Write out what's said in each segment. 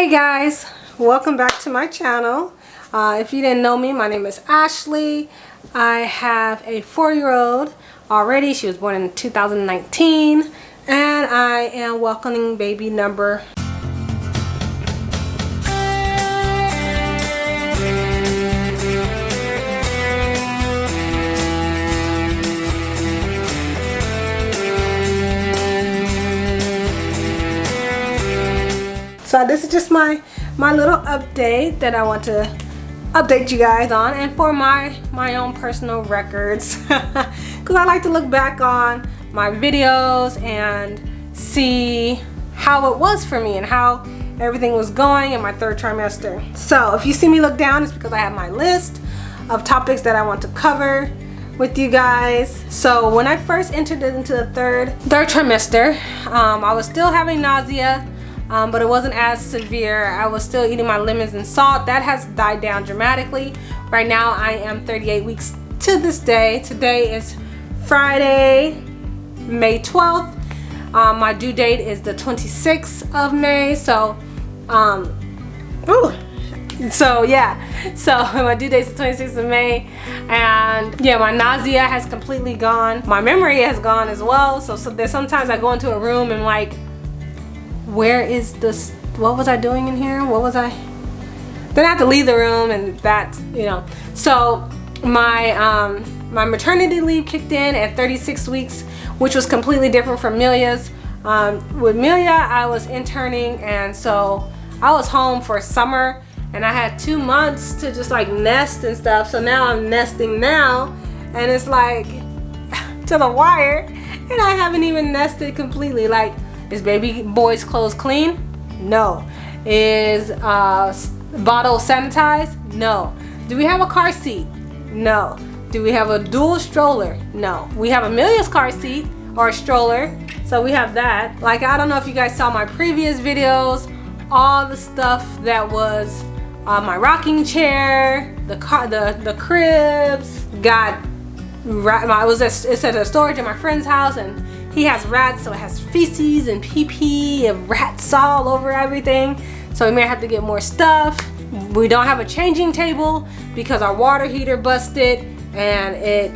Hey guys, welcome back to my channel. If you didn't know me, my name is Ashley. I have a 4-year-old already. She was born in 2019 and I am welcoming baby number. So this is just my little update that I want to update you guys on, and for my own personal records, because I like to look back on my videos and see how it was for me and how everything was going in my 3rd trimester. So if you see me look down, it's because I have my list of topics that I want to cover with you guys. So when I first entered into the third trimester, I was still having nausea. But it wasn't as severe. I was still eating my lemons and salt. That has died down dramatically. Right now I am 38 weeks to this day. Today is Friday, May 12th. My due date is the 26th of May. So my due date is the 26th of May, and yeah, my nausea has completely gone. My memory has gone as well. So there's sometimes I go into a room and like, where is this? What was I doing in here? What was I? Then I have to leave the room, and that's, you know. So my maternity leave kicked in at 36 weeks, which was completely different from Milia's. With Milia, I was interning, and so I was home for summer, and I had 2 months to just like nest and stuff. So now I'm nesting now, and it's like to the wire, and I haven't even nested completely. Like, is baby boy's clothes clean? No. Is bottle sanitized? No. Do we have a car seat? No. Do we have a dual stroller? No. We have Amelia's car seat or a stroller, so we have that. Like, I don't know if you guys saw my previous videos, all the stuff that was my rocking chair, the car, the cribs, it's at a storage at my friend's house, and he has rats, so it has feces and pee and rats all over everything. So we may have to get more stuff. We don't have a changing table because our water heater busted and it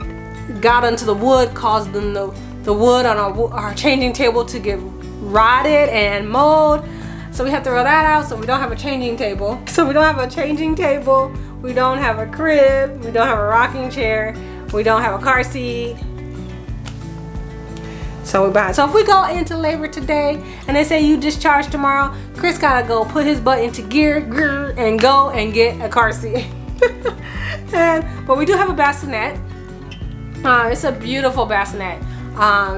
got into the wood, causing the wood on our changing table to get rotted and mold. So we have to throw that out, so we don't have a changing table. We don't have a crib, we don't have a rocking chair, we don't have a car seat. So we're behind. So if we go into labor today and they say you discharge tomorrow, Chris gotta go put his butt into gear and go and get a car seat. But we do have a bassinet. It's a beautiful bassinet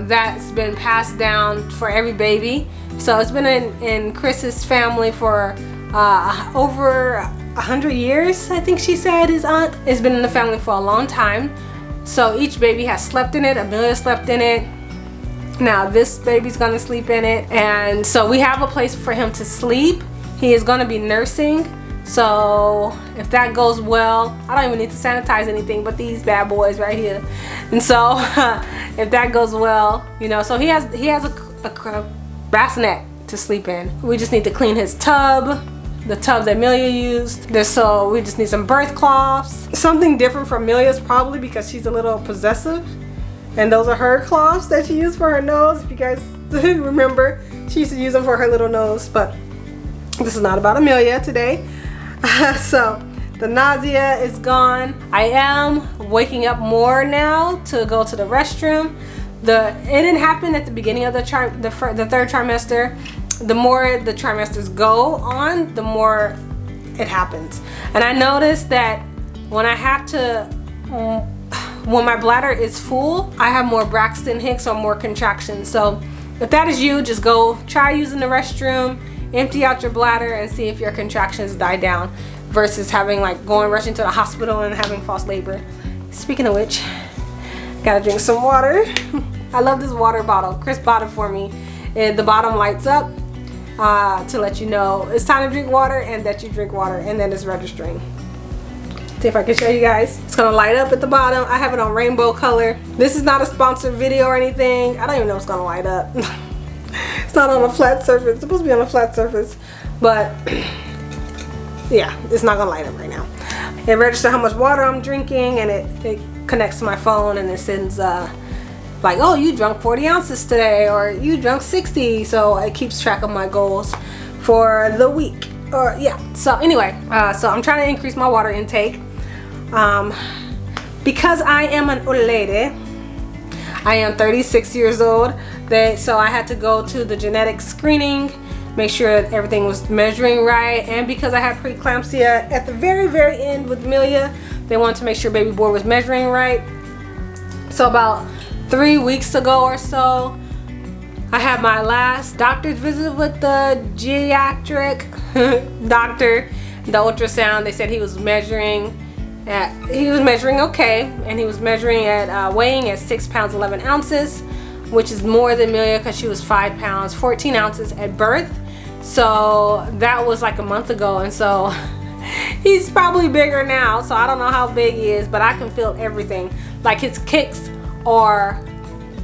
that's been passed down for every baby. So it's been in Chris's family for over 100 years, I think she said. His aunt has been in the family for a long time. So each baby has slept in it. Amelia slept in it. Now this baby's gonna sleep in it, and so we have a place for him to sleep. He is gonna be nursing, so if that goes well, I don't even need to sanitize anything but these bad boys right here. And so if that goes well, you know, so he has a bassinet to sleep in. We just need to clean his tub, the tub that Amelia used. So we just need some birth cloths. Something different from Amelia's, probably because she's a little possessive. And those are her cloths that she used for her nose. If you guys remember, she used to use them for her little nose. But this is not about Amelia today. So the nausea is gone. I am waking up more now to go to the restroom. It didn't happen at the beginning of the 3rd trimester. The more the trimesters go on, the more it happens. And I noticed that when I have to, when my bladder is full, I have more Braxton Hicks or more contractions. So if that is you, just go try using the restroom, empty out your bladder, and see if your contractions die down, versus having like rushing to the hospital and having false labor. Speaking of which, gotta drink some water. I love this water bottle. Chris bought it for me. The bottom lights up to let you know it's time to drink water and that you drink water, and then it's registering. See if I can show you guys. It's gonna light up at the bottom. I have it on rainbow color. This is not a sponsored video or anything. I don't even know it's gonna light up. It's not on a flat surface. It's supposed to be on a flat surface. but yeah, it's not gonna light up right now. It registers how much water I'm drinking, and it connects to my phone, and it sends like, oh, you drunk 40 ounces today, or you drunk 60. So it keeps track of my goals for the week. Or yeah, so anyway, so I'm trying to increase my water intake. Because I am an old lady, I am 36 years old, so I had to go to the genetic screening, make sure that everything was measuring right, and because I had preeclampsia at the very end with Amelia, they wanted to make sure baby boy was measuring right. So about 3 weeks ago or so, I had my last doctor's visit with the geriatric doctor. The ultrasound, they said he was measuring okay, and he was measuring at weighing at 6 pounds 11 ounces, which is more than Amelia because she was 5 pounds 14 ounces at birth. So that was like a month ago, and so he's probably bigger now. So I don't know how big he is, but I can feel everything. Like his kicks are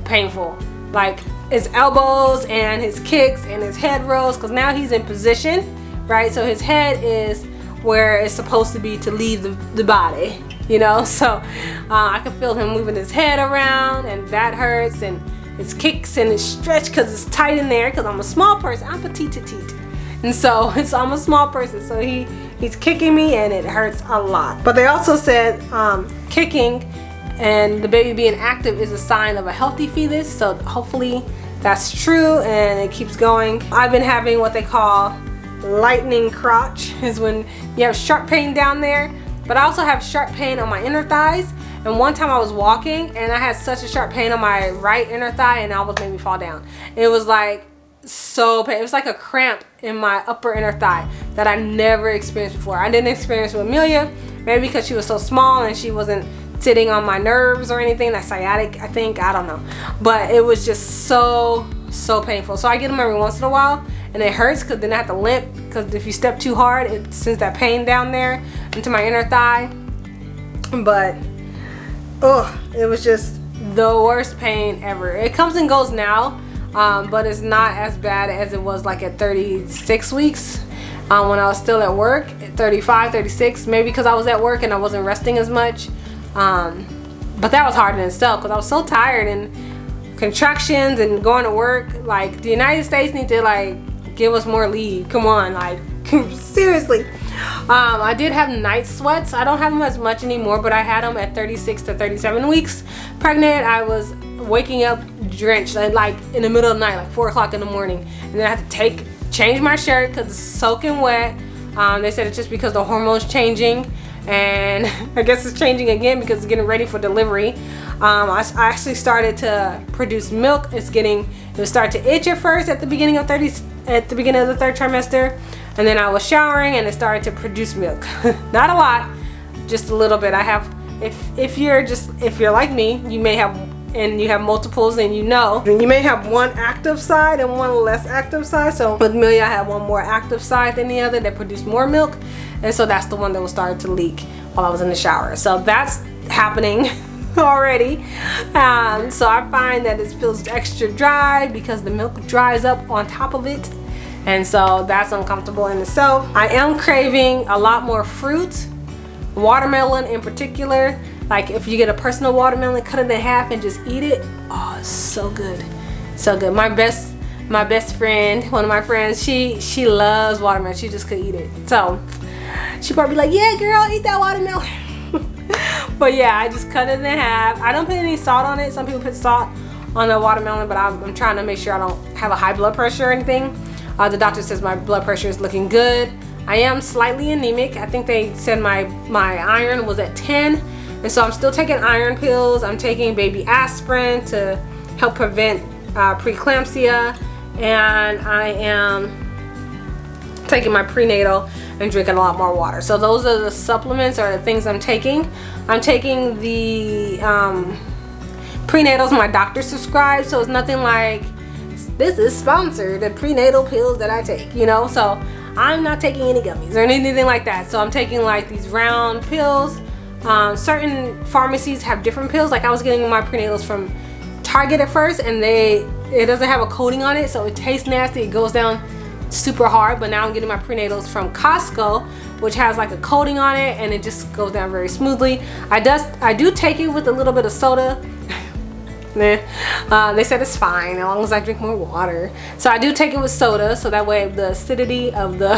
painful, like his elbows and his kicks and his head rolls, because now he's in position, right? So his head is where it's supposed to be to leave the body, you know. So I can feel him moving his head around, and that hurts, and his kicks and his stretch because it's tight in there, because I'm a small person. I'm petite, and so I'm a small person, so he's kicking me and it hurts a lot. But they also said kicking and the baby being active is a sign of a healthy fetus, so hopefully that's true and it keeps going. I've been having what they call lightning crotch, is when you have sharp pain down there, but I also have sharp pain on my inner thighs. And one time I was walking and I had such a sharp pain on my right inner thigh, and it almost made me fall down. It was like so pain. It was like a cramp in my upper inner thigh that I never experienced before. I didn't experience with Amelia, maybe because she was so small and she wasn't sitting on my nerves or anything. That's sciatic, I think, I don't know, but it was just so painful. So I get them every once in a while, and it hurts because then I have to limp, because if you step too hard, it sends that pain down there into my inner thigh. But oh, it was just the worst pain ever. It comes and goes now, but it's not as bad as it was like at 36 weeks when I was still at work, at 35, 36, maybe because I was at work and I wasn't resting as much. But that was hard in itself because I was so tired, and contractions and going to work. Like, the United States need to like give us more leave. Come on, like seriously. I did have night sweats. I don't have them as much anymore, but I had them at 36 to 37 weeks pregnant. I was waking up drenched, like in the middle of the night, like 4 o'clock in the morning, and then I had to change my shirt because it's soaking wet. They said it's just because the hormones changing, and I guess it's changing again because it's getting ready for delivery. I actually started to produce milk. It would start to itch at first at the beginning of the 3rd trimester, and then I was showering and it started to produce milk. Not a lot, just a little bit. I have, if you're like me, you may have, and you have multiples, and you may have one active side and one less active side. So with Amelia, I had one more active side than the other that produced more milk, and so that's the one that was starting to leak while I was in the shower. So that's happening already. So I find that it feels extra dry because the milk dries up on top of it, and so that's uncomfortable in itself. I am craving a lot more fruit, watermelon in particular. Like, if you get a personal watermelon, cut it in half and just eat it. Oh, it's so good, so good. My best friend, one of my friends, she loves watermelon. She just could eat it. So she probably like, yeah, girl, eat that watermelon. But yeah, I just cut it in half. I don't put any salt on it. Some people put salt on the watermelon, but I'm trying to make sure I don't have a high blood pressure or anything. The doctor says my blood pressure is looking good. I am slightly anemic. I think they said my iron was at 10. And so I'm still taking iron pills. I'm taking baby aspirin to help prevent preeclampsia. And I am taking my prenatal and drinking a lot more water. So those are the supplements or the things I'm taking. I'm taking the prenatals my doctor subscribed. So it's nothing like, this is sponsored, the prenatal pills that I take, you know? So I'm not taking any gummies or anything like that. So I'm taking like these round pills. Certain pharmacies have different pills. Like, I was getting my prenatals from Target at first, and it doesn't have a coating on it, so it tastes nasty. It goes down super hard, but now I'm getting my prenatals from Costco, which has like a coating on it, and it just goes down very smoothly. I do take it with a little bit of soda. They said it's fine as long as I drink more water. So I do take it with soda, so that way the acidity of the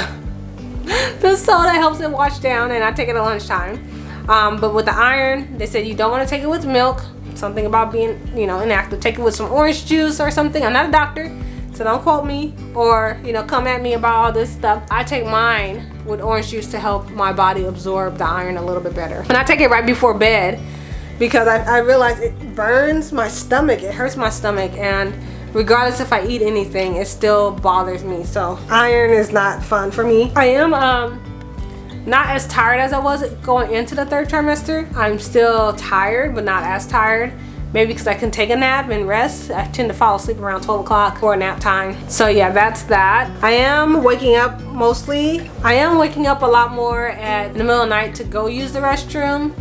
soda helps it wash down, and I take it at lunchtime. But with the iron, they said you don't want to take it with milk. Something about being, you know, inactive. Take it with some orange juice or something. I'm not a doctor, so don't quote me or, you know, come at me about all this stuff. I take mine with orange juice to help my body absorb the iron a little bit better. And I take it right before bed because I realize it burns my stomach. It hurts my stomach, and regardless if I eat anything, it still bothers me. So iron is not fun for me. I am not as tired as I was going into the 3rd trimester. I'm still tired, but not as tired. Maybe because I can take a nap and rest. I tend to fall asleep around 12 o'clock for nap time. So yeah, that's that. I am waking up mostly. I am waking up a lot more in the middle of the night to go use the restroom.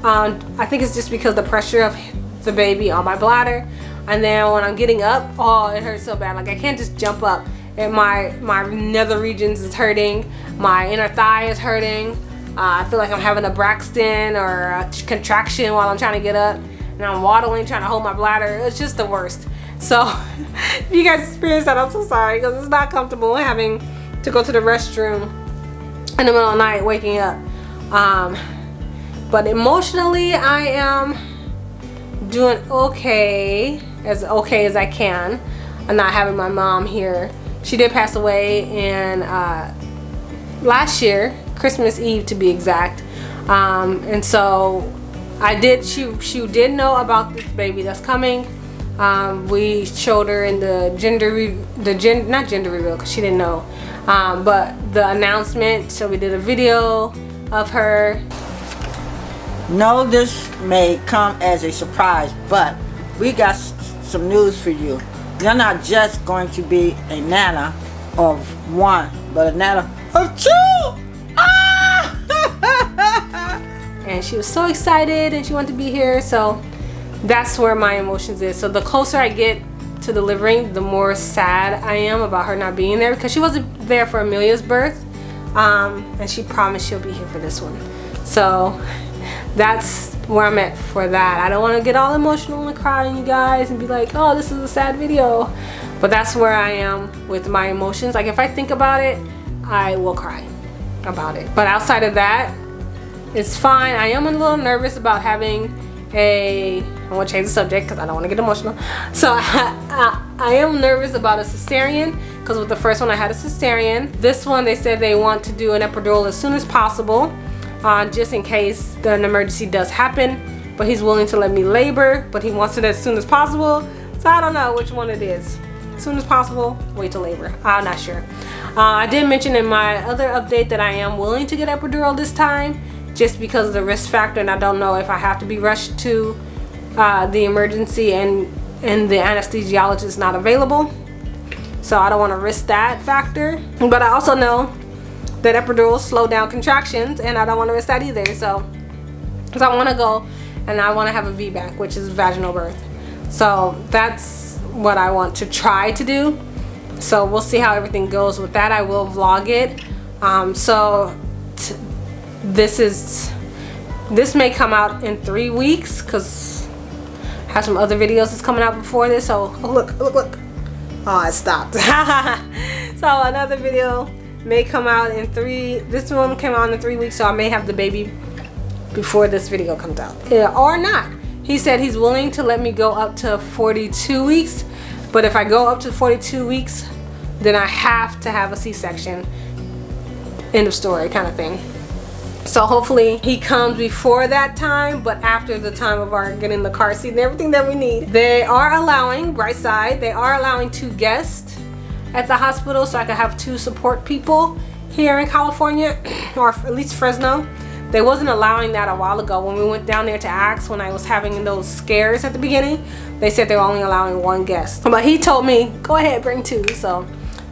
I think it's just because the pressure of the baby on my bladder. And then when I'm getting up, oh, it hurts so bad. Like I can't just jump up. And my nether regions is hurting. My inner thigh is hurting. I feel like I'm having a Braxton or a contraction while I'm trying to get up. And I'm waddling, trying to hold my bladder. It's just the worst. So if you guys experience that, I'm so sorry, because it's not comfortable having to go to the restroom in the middle of the night, waking up. But emotionally, I am doing okay as I can. I'm not having my mom here. She did pass away in last year, Christmas Eve to be exact. And so she did know about this baby that's coming. We showed her in the not gender reveal because she didn't know, but the announcement. So we did a video of her. No, this may come as a surprise, but we got some news for you. You're not just going to be a nana of one, but a nana of two! Ah! And she was so excited and she wanted to be here, so that's where my emotions is. So the closer I get to delivering, the more sad I am about her not being there, because she wasn't there for Amelia's birth, and she promised she'll be here for this one. So that's where I'm at for that. I don't want to get all emotional and cry on you guys and be like, oh, this is a sad video, but that's where I am with my emotions. Like if I think about it, I will cry about it, but outside of that, it's fine. I am a little nervous about having I want to change the subject because I don't want to get emotional. So I am nervous about a cesarean, because with the first one I had a cesarean. This one they said they want to do an epidural as soon as possible, just in case an emergency does happen. But he's willing to let me labor, but he wants it as soon as possible. So I don't know which one it is. As soon as possible, wait till labor. I'm not sure. I did mention in my other update that I am willing to get epidural this time, just because of the risk factor, and I don't know if I have to be rushed to the emergency and the anesthesiologist is not available. So I don't want to risk that factor. But I also know that epidurals slow down contractions, and I don't want to risk that either. So I want to go and I want to have a VBAC, which is vaginal birth. So that's what I want to try to do. So we'll see how everything goes with that. I will vlog it. This may come out in 3 weeks, because I have some other videos that's coming out before this. So oh, look. Oh, it stopped. So another video may come out in this one came out in 3 weeks, so I may have the baby before this video comes out, or not. He said he's willing to let me go up to 42 weeks, but if I go up to 42 weeks, then I have to have a C-section. End of story kind of thing. So hopefully he comes before that time, but after the time of our getting the car seat and everything that we need. They are allowing, bright side, they are allowing 2 guests at the hospital, so I can have 2 support people here in California, or at least Fresno. They wasn't allowing that a while ago when we went down there to ask, when I was having those scares at the beginning. They said they were only allowing 1 guest, but he told me go ahead, bring 2. So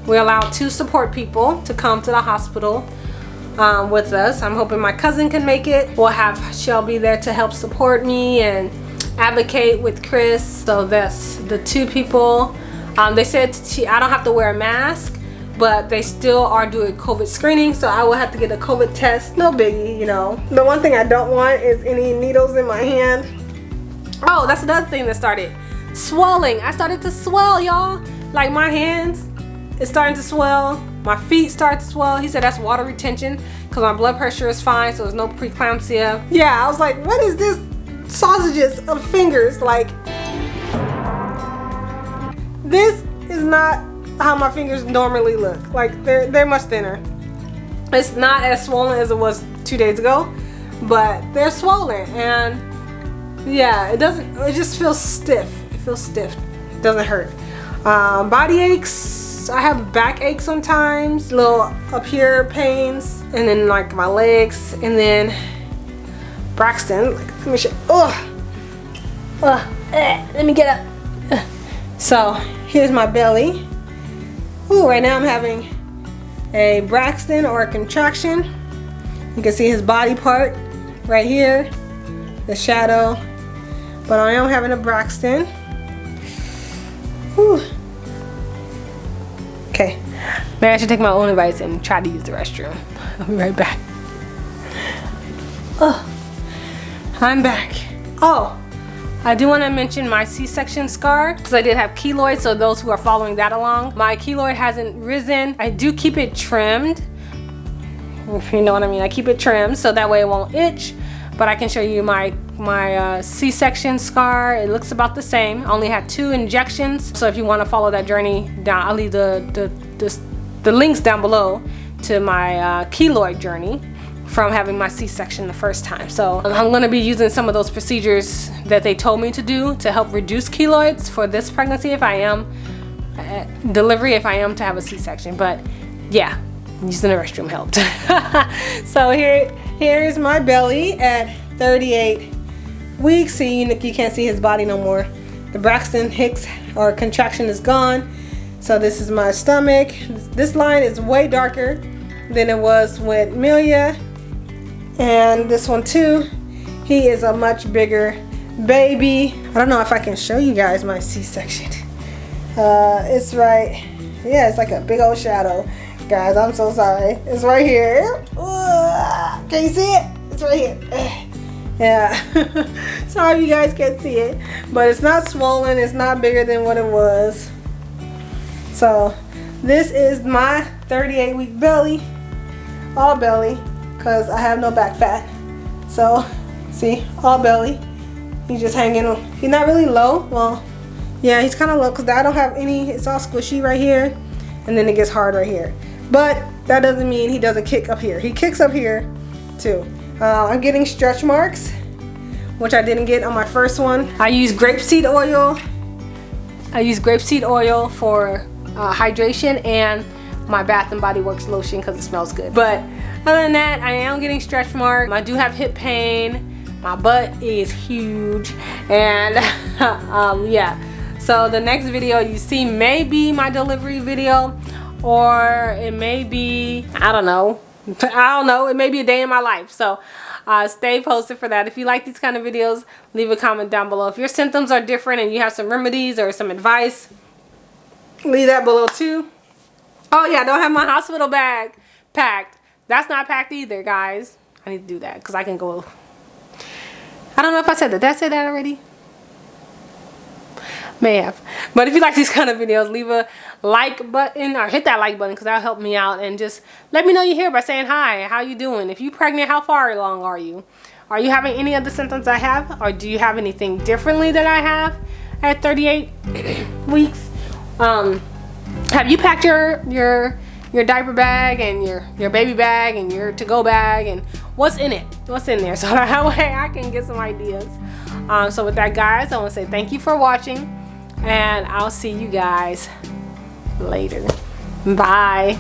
we allowed 2 support people to come to the hospital with us. I'm hoping my cousin can make it. We'll have Shelby there to help support me and advocate with Chris. So that's the 2 people. They said I don't have to wear a mask, but they still are doing COVID screening, so I will have to get a COVID test. No biggie, you know. The one thing I don't want is any needles in my hand. Oh, that's another thing that started. Swelling. I started to swell, y'all. Like my hands is starting to swell. My feet start to swell. He said that's water retention because my blood pressure is fine, so there's no preeclampsia. Yeah, I was like, what is this sausages of fingers? Like, this is not how my fingers normally look. Like, they're much thinner. It's not as swollen as it was 2 days ago, but they're swollen, and yeah, it just feels stiff. It feels stiff. It doesn't hurt. Body aches. I have back aches sometimes, little up here pains, and then like my legs, and then Braxton. Like, let me show. Let me get up. So here's my belly. Ooh, right now I'm having a Braxton or a contraction. You can see his body part right here, the shadow. But I am having a Braxton. Whew. Okay, maybe I should take my own advice and try to use the restroom. I'll be right back. Oh, I'm back. Oh, I do want to mention my C-section scar because I did have keloid, so those who are following that along. My keloid hasn't risen. I do keep it trimmed, if you know what I mean. I keep it trimmed so that way it won't itch, but I can show you my C-section scar. It looks about the same. I only had 2 injections, so if you want to follow that journey down, I'll leave the links down below to my keloid journey from having my C-section the first time. So I'm going to be using some of those procedures that they told me to do to help reduce keloids for this pregnancy if I am delivery, if I am to have a C-section. But yeah, using the restroom helped. So here's my belly at 38 weeks. See, you can't see his body no more. The Braxton Hicks or contraction is gone. So this is my stomach. This line is way darker than it was with Amelia. And this one too, he is a much bigger baby. I don't know if I can show you guys my C-section. It's right, yeah, it's like a big old shadow. Guys, I'm so sorry. It's right here. Can you see it? It's right here. Yeah. Sorry you guys can't see it, but it's not swollen. It's not bigger than what it was. So this is my 38-week belly, all belly, because I have no back fat. So see, all belly. He's just hanging. He's not really low. Well, yeah, he's kind of low because I don't have any. It's all squishy right here, and then it gets hard right here. But that doesn't mean he doesn't kick up here. He kicks up here too. I'm getting stretch marks, which I didn't get on my first one. I use grapeseed oil. I use grapeseed oil for hydration, and my Bath and Body Works lotion because it smells good. But other than that, I am getting stretch marks. I do have hip pain. My butt is huge, and yeah. So the next video you see may be my delivery video, or it may be, I don't know, it may be a day in my life. So stay posted for that. If you like these kind of videos, leave a comment down below. If your symptoms are different and you have some remedies or some advice, leave that below too. Oh yeah, I don't have my hospital bag packed. That's not packed either, guys. I need to do that because I can go. I don't know if I said that. Did I say that already? May have. But if you like these kind of videos, leave a like button or hit that like button because that'll help me out, and just let me know you're here by saying hi. How you doing? If you're pregnant, how far along are you? Are you having any of the symptoms I have, or do you have anything differently that I have at 38 weeks? Have you packed your diaper bag and your baby bag and your to-go bag, and what's in it? What's in there? So that way I can get some ideas. So with that, guys, I want to say thank you for watching, and I'll see you guys later. Bye.